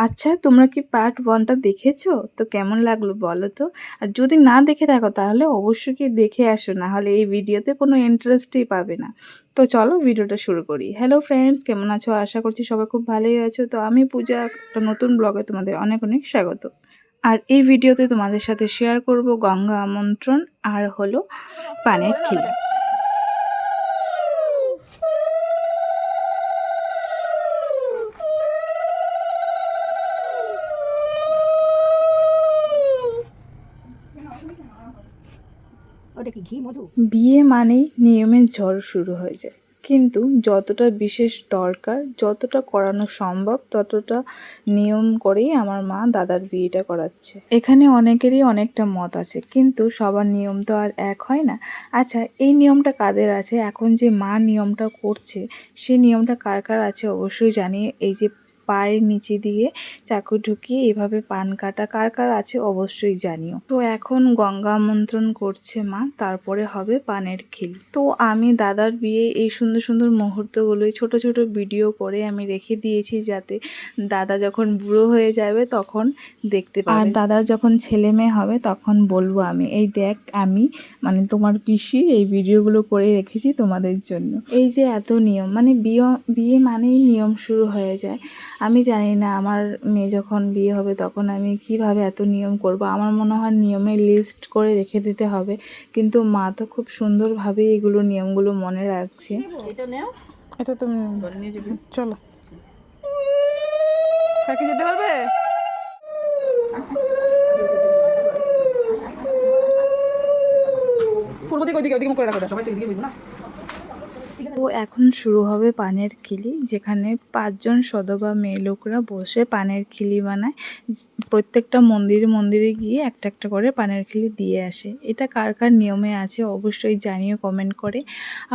আচ্ছা, তোমরা কি পার্ট 1 টা দেখেছো? তো কেমন লাগলো বলো তো? আর যদি না দেখে থাকো তাহলে অবশ্যই গিয়ে দেখে আসো, না হলে এই ভিডিওতে কোনো ইন্টারেস্টই পাবে না। তো চলো ভিডিওটা শুরু করি। হ্যালো ফ্রেন্ডস, কেমন আছো? আশা করছি সবাই খুব ভালোই আছো। তো আমি পূজা, একটা নতুন ব্লগে তোমাদের অনেক অনেক স্বাগত। আর এই ভিডিওতে তোমাদের সাথে শেয়ার করব গঙ্গা আমন্ত্রণ আর হলো পানের খিলি। বিয়ে মানেই নিয়মের ঝড় শুরু হয়ে যায়, কিন্তু যতটা বিশেষ দরকার, যতটা করানো সম্ভব ততটা নিয়ম করেই আমার মা দাদার বিয়েটা করাচ্ছে। এখানে অনেকেরই অনেকটা মত আছে, কিন্তু সবার নিয়ম তো আর এক হয় না। আচ্ছা, এই নিয়মটা কাদের আছে? এখন যে মা নিয়মটা করছে সেই নিয়মটা কার কার আছে অবশ্যই জানি। এই যে পায়ের নিচে দিয়ে চাকু ঢুকিয়ে এভাবে পান কাটা কার কার আছে অবশ্যই জানিও। তো এখন গঙ্গা আমন্ত্রণ করছে মা, তারপরে হবে পানের খিলি। তো আমি দাদার বিয়ে এই সুন্দর সুন্দর মুহূর্তগুলোই ছোট ছোট ভিডিও করে আমি রেখে দিয়েছি, যাতে দাদা যখন বুড়ো হয়ে যাবে তখন দেখতে পাবে। আর দাদার যখন ছেলে মেয়ে হবে তখন বলবো আমি, এই দেখ আমি মানে তোমার পিসি এই ভিডিওগুলো করে রেখেছি তোমাদের জন্য। এই যে এত নিয়ম, মানে বিয়ে বিয়ে মানেই নিয়ম শুরু হয়ে যায়। আমি জানি না আমার মেয়ে যখন বিয়ে হবে তখন আমি কিভাবে এত নিয়ম করব। আমার মনে হয় নিয়মের লিস্ট করে রেখে দিতে হবে, কিন্তু মা তো খুব সুন্দরভাবে এগুলো নিয়মগুলো মনে রাখছে। এটা তুমি নিয়ে যাবে, চলো। কাকে যেতে পারবে? পূর্ব দিকে ওইদিকে ওইদিকে মুখ করে রাখো, সবাই তো এদিকে বুঝবো না। তো এখন শুরু হবে পানের খিলি, যেখানে 5 জন সধবা মেয়ে লোকরা বসে পানের খিলি বানায়। প্রত্যেকটা মন্দিরে মন্দিরে গিয়ে একটা একটা করে পানের খিলি দিয়ে আসে। এটা কার কার নিয়মে আছে অবশ্যই জানিও কমেন্ট করে।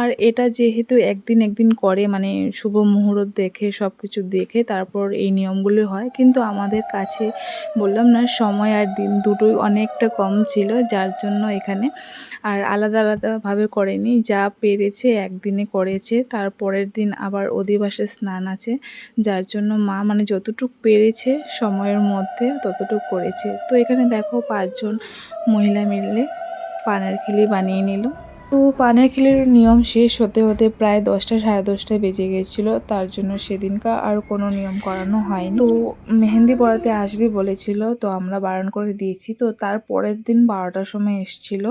আর এটা যেহেতু একদিন একদিন করে, মানে শুভ মুহূর্ত দেখে সব কিছু দেখে তারপর এই নিয়মগুলো হয়, কিন্তু আমাদের কাছে বললাম না সময় আর দিন দুটোই অনেকটা কম ছিল, যার জন্য এখানে আর আলাদা আলাদাভাবে করেনি, যা পেরেছে একদিনে করেছে। তারপরের দিন আবার অধিবাসে স্নান আছে, যার জন্য মা মানে যতটুকু পেরেছে সময়ের মধ্যে ততটুকু করেছে। তো এখানে দেখো 5 জন মহিলা মিলে পানের খিলি বানিয়ে নিল। তো পানের খিলির নিয়ম শেষ হতে হতে প্রায় 10টা সাড়ে 10টায় বেজে গেছিলো, তার জন্য সেদিনকার আর কোনো নিয়ম করানো হয়নি। তো মেহেন্দি পরাতে আসবে বলেছিল, তো আমরা বারণ করে দিয়েছি। তো তার পরের দিন 12টার সময় এসেছিলো,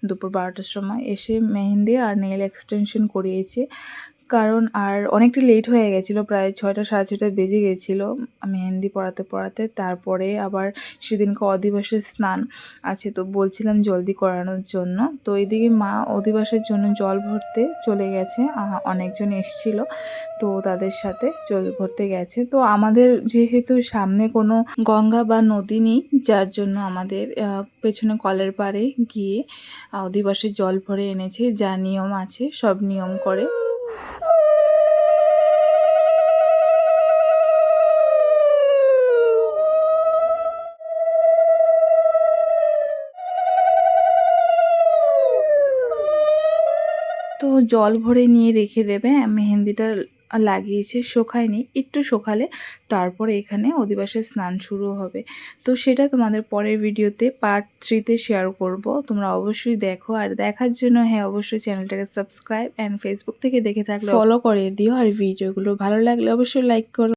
দুপুর 12টার সময় এসে মেহেন্দি আর নেল এক্সটেনশন করিয়েছে। কারণ আর অনেকটা লেট হয়ে গেছিলো, প্রায় 6টা সাড়ে 6টা বেজে গেছিলো মেহেন্দি পরাতে পরাতে। তারপরে আবার সেদিনকে অধিবাসের স্নান আছে, তো বলছিলাম জলদি করানোর জন্য। তো এইদিকে মা অধিবাসের জন্য জল ভরতে চলে গেছে, অনেকজন এসছিল তো তাদের সাথে জল ভরতে গেছে। তো আমাদের যেহেতু সামনে কোনো গঙ্গা বা নদী নেই, যার জন্য আমাদের পেছনে কলের পাড়ে গিয়ে অধিবাসের জল ভরে এনেছে। যা নিয়ম আছে সব নিয়ম করে। তো জল ভরে নিয়ে রেখে দেবে। মেহেন্দিটা লাগিয়েছে, শোকায়নি, একটু শোকালে তারপরে এখানে অধিবাসের স্নান শুরু হবে। তো সেটা তোমাদের পরের ভিডিওতে পার্ট 3-তে শেয়ার করব, তোমরা অবশ্যই দেখো। আর দেখার জন্য হ্যাঁ অবশ্যই চ্যানেলটাকে সাবস্ক্রাইব অ্যান্ড ফেসবুক থেকে দেখে থাকলে ফলো করে দিও। আর ভিডিওগুলো ভালো লাগলে অবশ্যই লাইক করো।